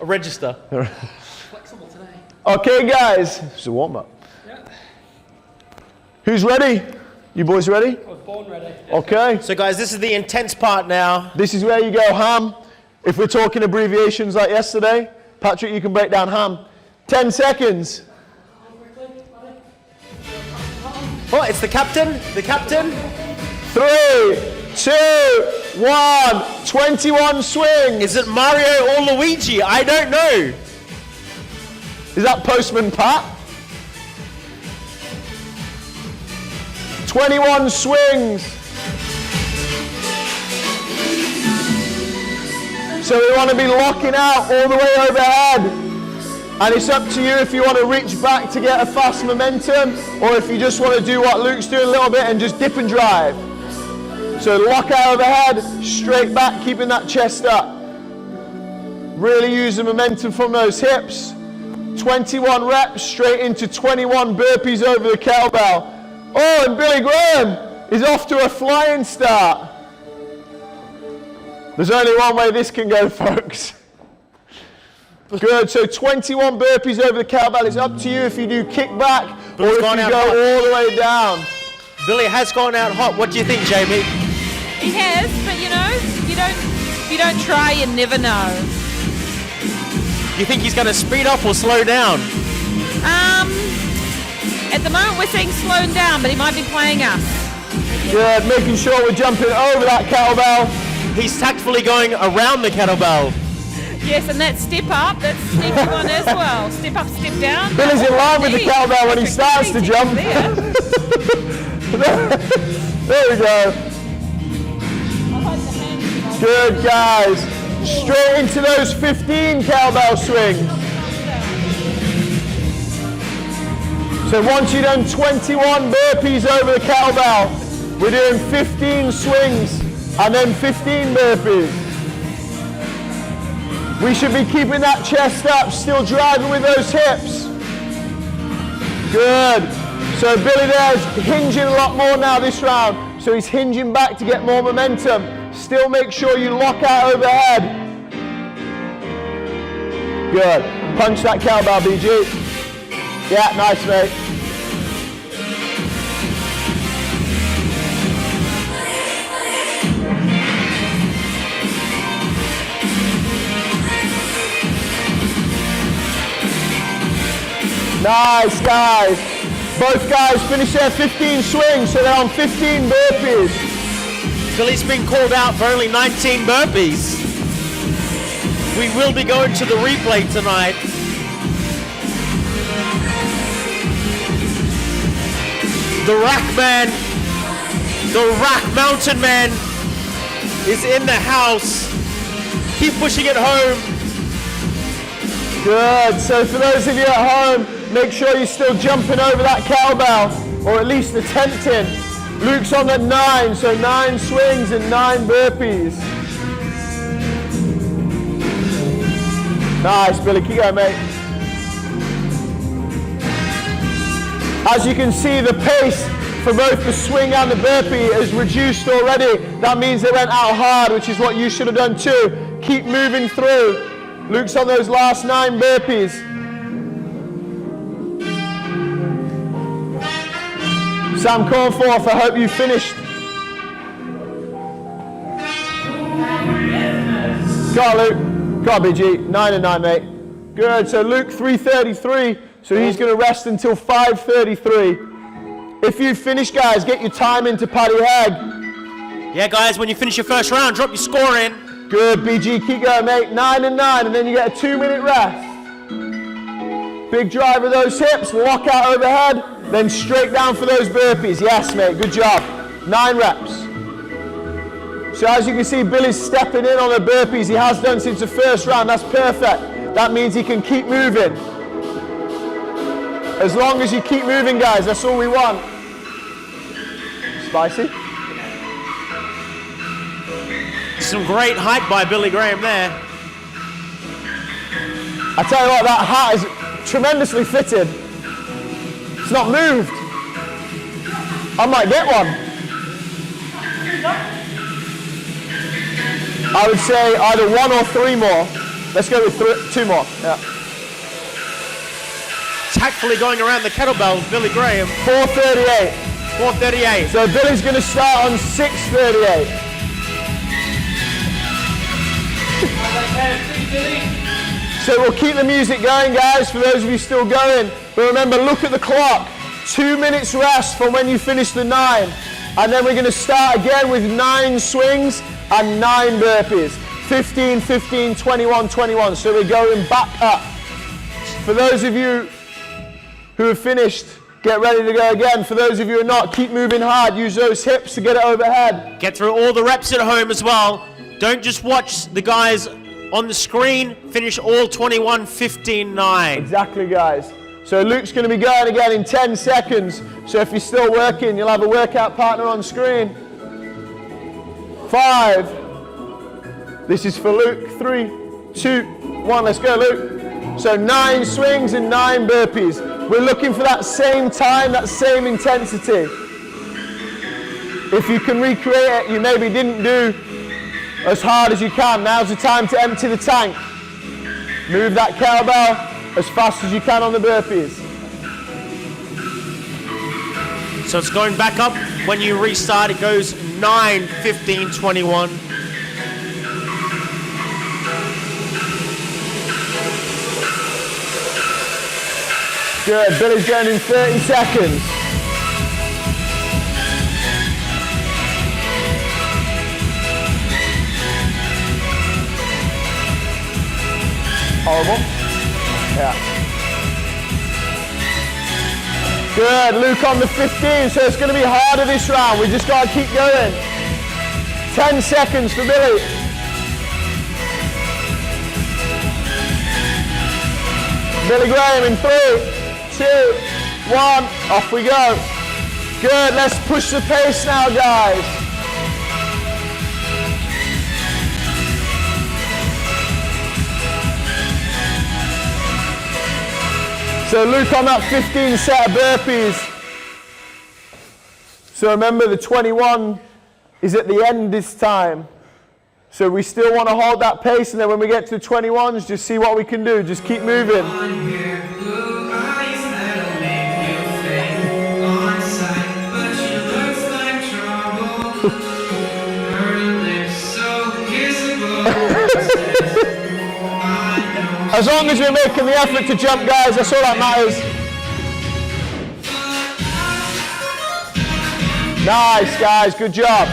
A register. Flexible today. Okay, guys, it's a warm-up. Yeah. Who's ready? You boys ready? I was born ready. Okay. So guys, this is the intense part now. This is where you go ham. If we're talking abbreviations like yesterday, Patrick, you can break down ham. 10 seconds. Oh, it's the captain. The captain. 3, 2, 1. 21 swings. Is it Mario or Luigi? I don't know. Is that Postman Pat? 21 swings. So we want to be locking out all the way overhead. And it's up to you if you want to reach back to get a fast momentum, or if you just want to do what Luke's doing a little bit and just dip and drive. So lock out overhead, straight back, keeping that chest up. Really use the momentum from those hips. 21 reps straight into 21 burpees over the kettlebell. Oh, and Billy Graham is off to a flying start. There's only one way this can go, folks. Good, so 21 burpees over the kettlebell. It's up to you if you do kickback or if you go all the way down. Billy has gone out hot. What do you think, Jamie? He has, but you know, if you don't try, you never know. You think he's going to speed up or slow down? At the moment we're seeing slowing down, but he might be playing us. Good, making sure we're jumping over that kettlebell. He's tactfully going around the kettlebell. Yes, and that step up, that's sneaky one as well. Step up, step down. Billy's in line with the kettlebell when he starts to jump. There we go. Good, guys. Straight into those 15 kettlebell swings. So once you've done 21 burpees over the kettlebell, we're doing 15 swings and then 15 burpees. We should be keeping that chest up, still driving with those hips. Good. So Billy there's hinging a lot more now this round. So he's hinging back to get more momentum. Still make sure you lock out overhead. Good. Punch that kettlebell, BG. Yeah, nice, mate. Nice, guys. Both guys finish their 15 swings, so they're on 15 burpees. Billy's been called out for only 19 burpees. We will be going to the replay tonight. The Rack Man, the Rack Mountain Man is in the house. Keep pushing it home. Good, so for those of you at home, make sure you're still jumping over that kettlebell, or at least attempting. Luke's on at 9, so 9 swings and 9 burpees. Nice, Billy, keep going, mate. As you can see, the pace for both the swing and the burpee is reduced already. That means they went out hard, which is what you should have done too. Keep moving through. Luke's on those last 9 burpees. Sam Cornforth, I hope you finished. Go on, Luke. Go on, BG. 9 and 9, mate. Good. So Luke 3:33. So he's going to rest until 5:33. If you finish, guys, get your time into Paddy Hegg. Yeah, guys, when you finish your first round, drop your score in. Good, BG. Keep going, mate. 9 and 9, and then you get a 2-minute rest. Big drive of those hips. Lock out overhead. Then straight down for those burpees. Yes, mate. Good job. 9 reps. So as you can see, Billy's stepping in on the burpees. He has done since the first round. That's perfect. That means he can keep moving. As long as you keep moving, guys, that's all we want. Spicy. Some great height by Billy Graham there. I tell you what, that hat is tremendously fitted. It's not moved. I might get one. I would say either 1 or 3 more. Let's go with 2 more. Yeah. Tactfully going around the kettlebell, Billy Graham. 4:38. 4:38. So Billy's going to start on 6:38. So we'll keep the music going, guys, for those of you still going. But remember, look at the clock. 2 minutes rest from when you finish the 9. And then we're going to start again with 9 swings and 9 burpees. 15, 15, 21, 21. So we're going back up. For those of you who have finished, get ready to go again. For those of you who are not, keep moving hard. Use those hips to get it overhead. Get through all the reps at home as well. Don't just watch the guys on the screen. Finish all 21, 15, 9. Exactly, guys. So Luke's going to be going again in 10 seconds. So if you're still working, you'll have a workout partner on screen. 5. This is for Luke. 3, 2, 1. Let's go, Luke. So 9 swings and 9 burpees. We're looking for that same time, that same intensity. If you can recreate it, you maybe didn't do as hard as you can. Now's the time to empty the tank. Move that kettlebell as fast as you can on the burpees. So it's going back up. When you restart, it goes 9, 15, 21. Good, Billy's going in 30 seconds. Horrible. Yeah. Good, Luke on the 15, so it's going to be harder this round. We just got to keep going. 10 seconds for Billy. Billy Graham in 3, 2, 1, off we go. Good, let's push the pace now, guys. So Luke on that 15 set of burpees. So remember, the 21 is at the end this time. So we still want to hold that pace, and then when we get to the 21s, just see what we can do. Just keep moving. As long as we're making the effort to jump, guys, that's all that matters. Nice, guys, good job.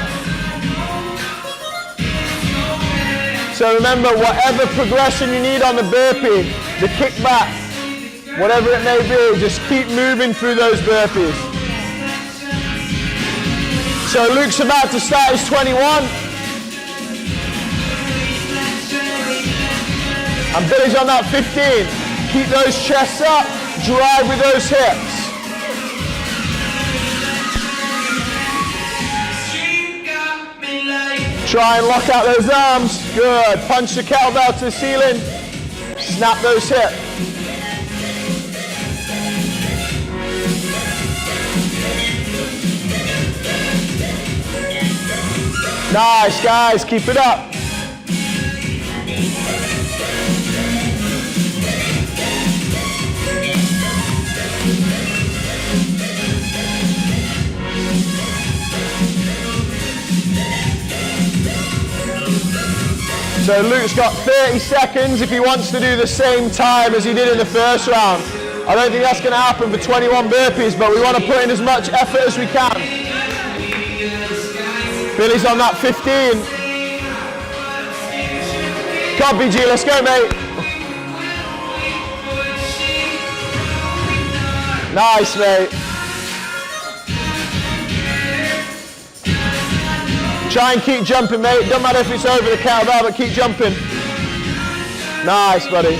So remember, whatever progression you need on the burpee, the kickback, whatever it may be, just keep moving through those burpees. So Luke's about to start his 21. And Billy's on that 15. Keep those chests up, drive with those hips. Try and lock out those arms. Good. Punch the kettlebell to the ceiling. Snap those hips. Nice, guys. Keep it up. So Luke's got 30 seconds if he wants to do the same time as he did in the first round. I don't think that's going to happen for 21 burpees, but we want to put in as much effort as we can. Billy's on that 15. Come on, BG, let's go, mate. Nice, mate. Try and keep jumping, mate. Doesn't matter if it's over the kettlebell, but keep jumping. Nice, buddy.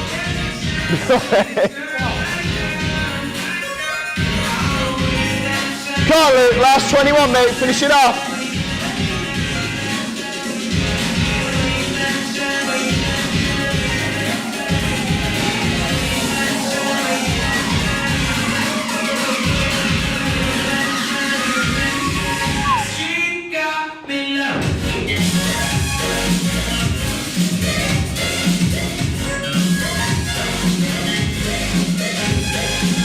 Come on, Luke. Last 21, mate. Finish it off.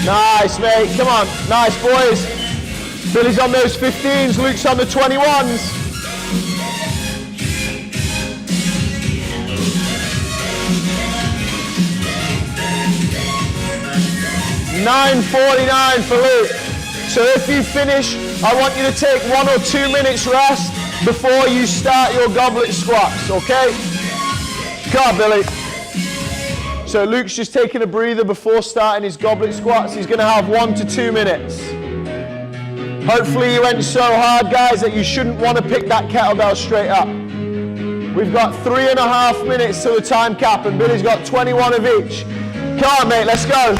Nice, mate. Come on. Nice, boys. Billy's on those 15s. Luke's on the 21s. $9.49 for Luke. So if you finish, I want you to take 1 or 2 minutes rest before you start your goblet squats, okay? Come on, Billy. So Luke's just taking a breather before starting his goblet squats. He's going to have 1 to 2 minutes. Hopefully you went so hard, guys, that you shouldn't want to pick that kettlebell straight up. We've got 3.5 minutes to the time cap, and Billy's got 21 of each. Come on, mate, let's go.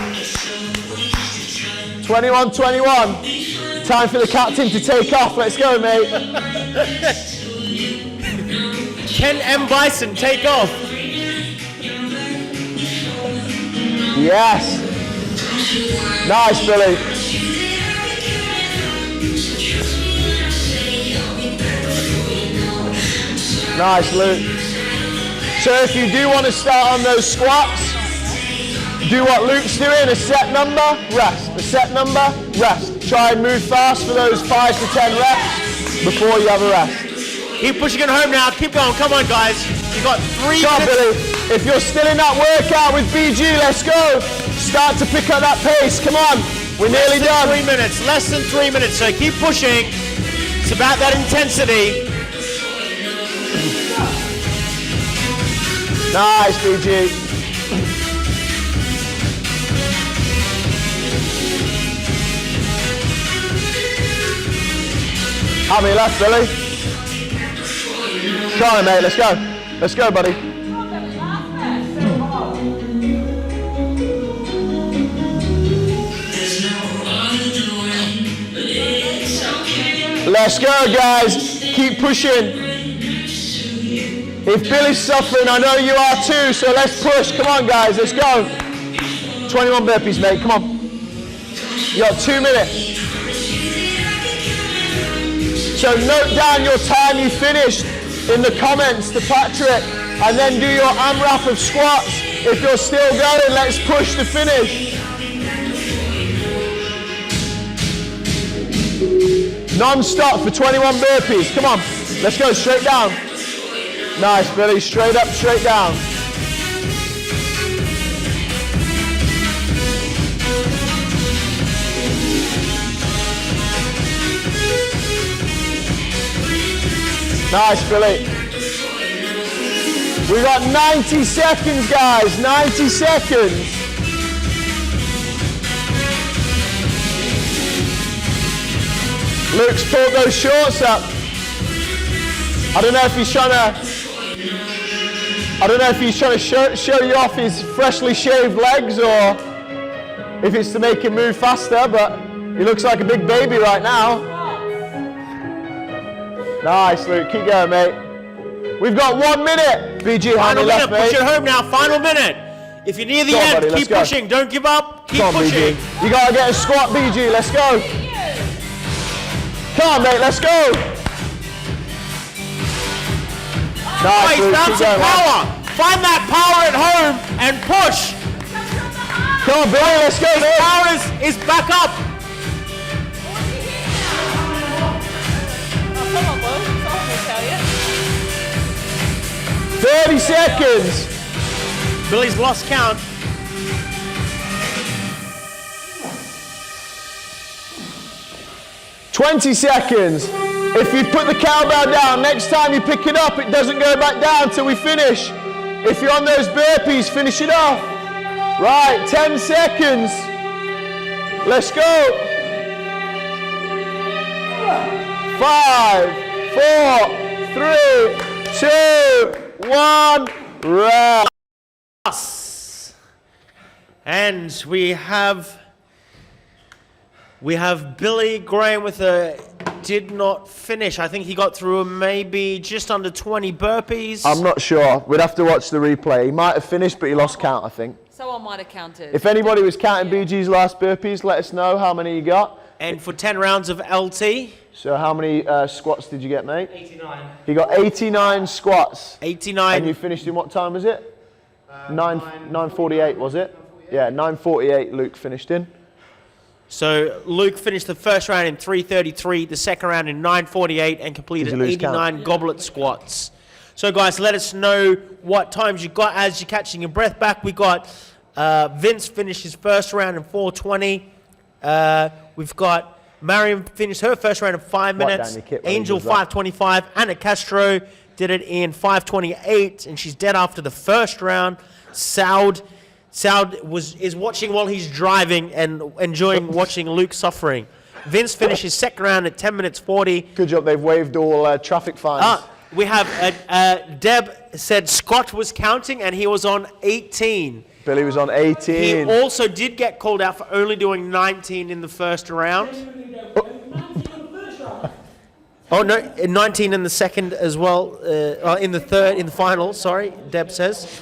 21, 21. Time for the captain to take off. Let's go, mate. Ken M. Bison, take off. Yes. Nice, Billy. Nice, Luke. So if you do want to start on those squats, do what Luke's doing, a set number, rest. A set number, rest. Try and move fast for those 5 to 10 reps before you have a rest. Keep pushing it home now. Keep going. Come on, guys. You've got 3 Come on, minutes. Billy. If you're still in that workout with BG, let's go. Start to pick up that pace. Come on. We're nearly done. 3 minutes. Less than 3 minutes. So keep pushing. It's about that intensity. Nice, BG. How many left, Billy? Come on, mate. Let's go. Let's go, buddy. Let's go, guys. Keep pushing. If Billy's suffering, I know you are too, so let's push. Come on, guys. Let's go. 21 burpees, mate. Come on. You got 2 minutes. So note down your time you finished in the comments to Patrick, and then do your AMRAP of squats. If you're still going, let's push to finish. Non-stop for 21 burpees. Come on, let's go straight down. Nice, Billy. Straight up, straight down. Nice, Billy. We got 90 seconds, guys. 90 seconds. Luke's pulled those shorts up. I don't know if he's trying to show you off his freshly shaved legs or if it's to make him move faster, but he looks like a big baby right now. Nice, Luke. Keep going, mate. We've got 1 minute. BG, how many left, mate? Push it home now. Final minute. If you're near the end, buddy, keep pushing. Don't give up. Keep pushing. BG. You gotta get a squat, BG. Let's go. Come on, mate. Let's go. Nice, Luke. Bouncing power. Find that power at home and push. Come on, Billy. Let's go, mate. Power is back up. Come on, Will. Someone will tell you. 30 seconds. Billy's lost count. $20 seconds. If you put the cowbell down, next time you pick it up, it doesn't go back down till we finish. If you're on those burpees, finish it off. Right, 10 seconds. Let's go. 5, 4, 3, 2, 1. Rest. And we have Billy Graham with a did not finish. I think he got through maybe just under 20 burpees. I'm not sure. We'd have to watch the replay. He might have finished, but he lost count, I think. Someone might have counted. If anybody was counting BG's last burpees, let us know how many you got. And for 10 rounds of LT. So how many squats did you get, mate? 89. He got 89 squats. 89. And you finished in what time was it? 9:48, was it? Yeah, 9:48 Luke finished in. So Luke finished the first round in 3:33, the second round in 9:48, and completed 89 goblet squats. So guys, let us know what times you got as you're catching your breath back. We got Vince finished his first round in 4:20. We've got Mariam finished her first round in 5 minutes. Angel 5:25. Anna Castro did it in 5:28, and she's dead after the first round. Saud is watching while he's driving and enjoying watching Luke suffering. Vince finished his second round at 10 minutes 40. Good job, they've waived all traffic fines. We have Deb said Scott was counting and he was on 18. Billy was on 18. He also did get called out for only doing 19 in the first round. Oh no, 19 in the second as well. In the final, sorry, Deb says.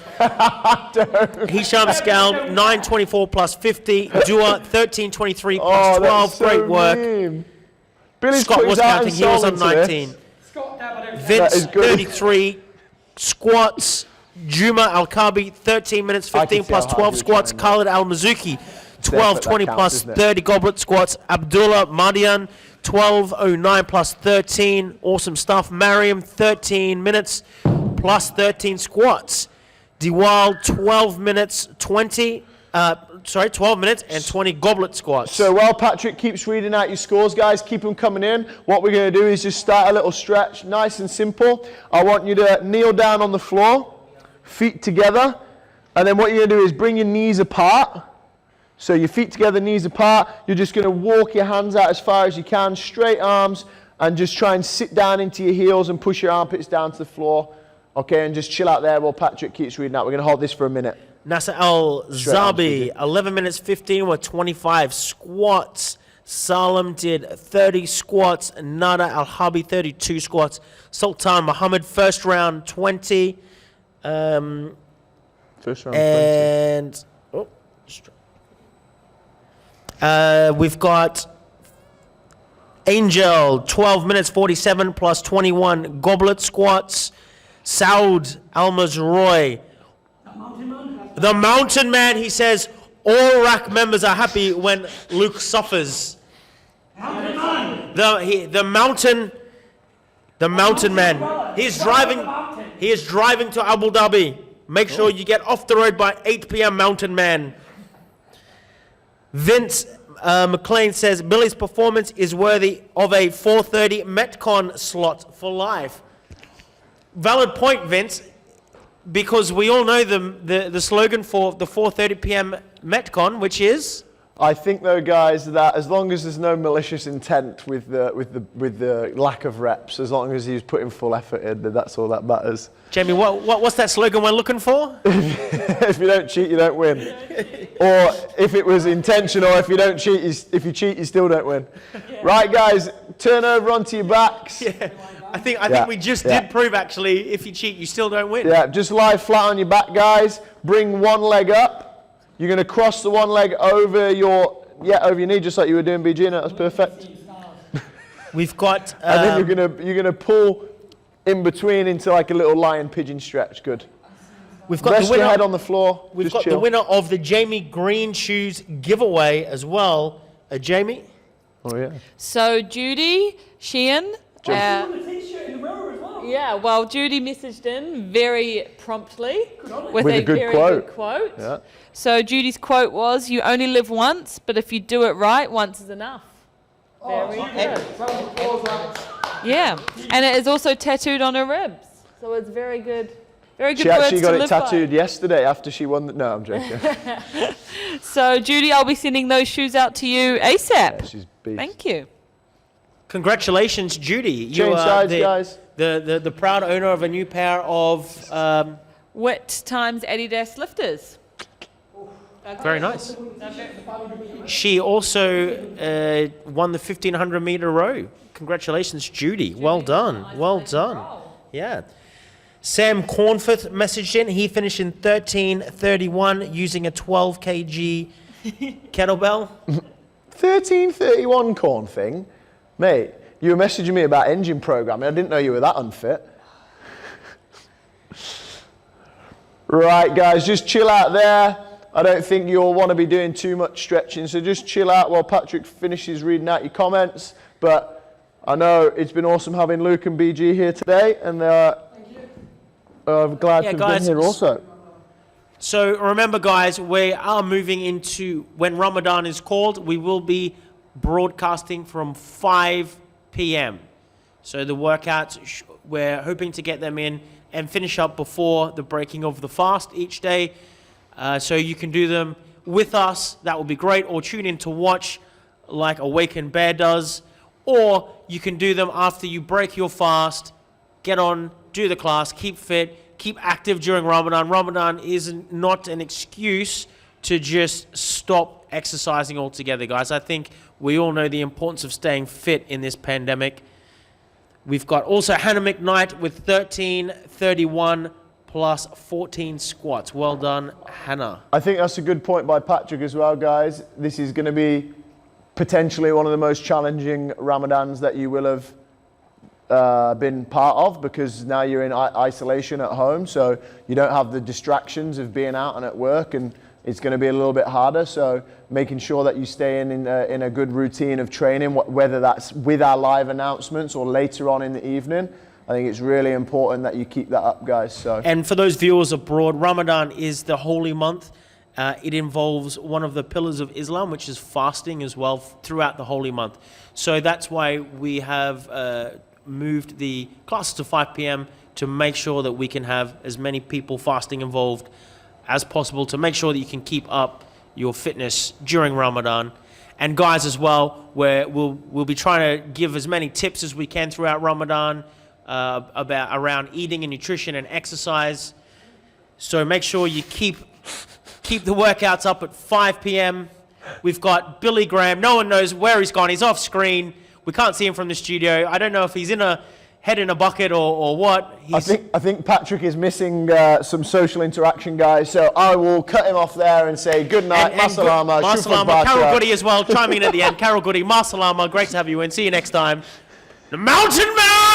Hisham Scal, 9:24 plus 50. Dua, 13:23 plus 12. So great work. Billy's Scott was counting, he was on 19. Vince, 33 squats. Juma Al-Kabi, 13 minutes, 15 plus 12 squats. Khalid Al-Mazuki, 12:20 plus 30 goblet squats. Abdullah Madian, 12:09 plus 13. Awesome stuff. Mariam, 13 minutes plus 13 squats. Diwal, 12 minutes and 20 goblet squats. So while Patrick keeps reading out your scores, guys, keep them coming in. What we're going to do is just start a little stretch, nice and simple. I want you to kneel down on the floor, feet together, and then what you're going to do is bring your knees apart. So your feet together, knees apart. You're just going to walk your hands out as far as you can, straight arms, and just try and sit down into your heels and push your armpits down to the floor. Okay, and just chill out there while Patrick keeps reading out. We're going to hold this for a minute. Nasser Al-Zabi, 11 minutes 15 with 25 squats. Salam did 30 squats. Nada Al-Habi, 32 squats. Sultan Muhammad, first round 20. First round 20. We've got Angel, 12 minutes 47 plus 21 goblet squats. Saud Al-Mazroy, the mountain man, he says, all RAC members are happy when Luke suffers. The mountain man. He is driving to Abu Dhabi. Make sure you get off the road by 8 p.m. Mountain man. Vince McLean says Billy's performance is worthy of a 4:30 Metcon slot for life. valid point, Vince, because we all know the slogan for the 4:30 p.m. Metcon, which is... I think though, guys, that as long as there's no malicious intent with the lack of reps, as long as he's putting full effort in, then that's all that matters. Jamie, what's that slogan we're looking for? If you don't cheat, you don't win. Or if it was intentional, if you cheat, you still don't win. Yeah. Right, guys, turn over onto your backs. Yeah. I think we just did prove, actually, if you cheat, you still don't win. Yeah, just lie flat on your back, guys. Bring one leg up. You're going to cross the one leg over your knee, just like you were doing, BG. No, that's perfect. We've got... and then you're gonna pull in between into like a little lion pigeon stretch. Good. We've got Rest your head on the floor. We've just got chill. the winner of the Jamie Green Shoes giveaway as well. Jamie? Oh, yeah. So, Judy, Sheehan... yeah, well, Judy messaged in very promptly with a good very quote. good quote. Yeah. So Judy's quote was, "You only live once, but if you do it right, once is enough." Very good. Yeah, and it is also tattooed on her ribs, so it's very good. Very good She words actually to got it live tattooed by. yesterday after she won. No, I'm joking. So Judy, I'll be sending those shoes out to you ASAP. Yeah, she's beast. Thank you. Congratulations, Judy. You Change are sides, guys. The proud owner of a new pair of... Wit times Adidas lifters. very nice. She also won the 1,500 meter row. Congratulations, Judy. Well done. Well done. Yeah. Sam Cornforth messaged in. He finished in 13:31 using a 12 kg kettlebell. 13:31 corn thing. Mate, you were messaging me about engine programming. I didn't know you were that unfit. Right, guys, just chill out there. I don't think you'll want to be doing too much stretching, so just chill out while Patrick finishes reading out your comments. But I know it's been awesome having Luke and BG here today, and I'm glad to have been here also. So remember, guys, we are moving into, when Ramadan is called, we will be broadcasting from 5 p.m. So the workouts, we're hoping to get them in and finish up before the breaking of the fast each day. So you can do them with us. That would be great. Or tune in to watch like Awakened Bear does. Or you can do them after you break your fast. Get on, do the class, keep fit, keep active during Ramadan. Ramadan is not an excuse to just stop exercising altogether, guys. I think we all know the importance of staying fit in this pandemic. We've got also Hannah McKnight with 13:31 plus 14 squats. Well done, Hannah. I think that's a good point by Patrick as well, guys. This is going to be potentially one of the most challenging Ramadans that you will have been part of, because now you're in isolation at home, so you don't have the distractions of being out and at work, and it's going to be a little bit harder. So making sure that you stay in a good routine of training, whether that's with our live announcements or later on in the evening, I think it's really important that you keep that up, guys. So. And for those viewers abroad, Ramadan is the holy month. It involves one of the pillars of Islam, which is fasting as well throughout the holy month. So that's why we have moved the classes to 5 p.m. to make sure that we can have as many people fasting involved as possible, to make sure that you can keep up your fitness during Ramadan. And guys, as well, we'll be trying to give as many tips as we can throughout Ramadan around eating and nutrition and exercise. So make sure you keep the workouts up at 5 p.m. We've got Billy Graham. No one knows where he's gone. He's off screen. We can't see him from the studio. I don't know if he's in a head in a bucket or what. I think Patrick is missing some social interaction, guys. So I will cut him off there and say good night, Masalama, Masalama, Carol Goody as well, chiming in at the end. Carol Goody, Masalama, great to have you in. See you next time. The Mountain Man!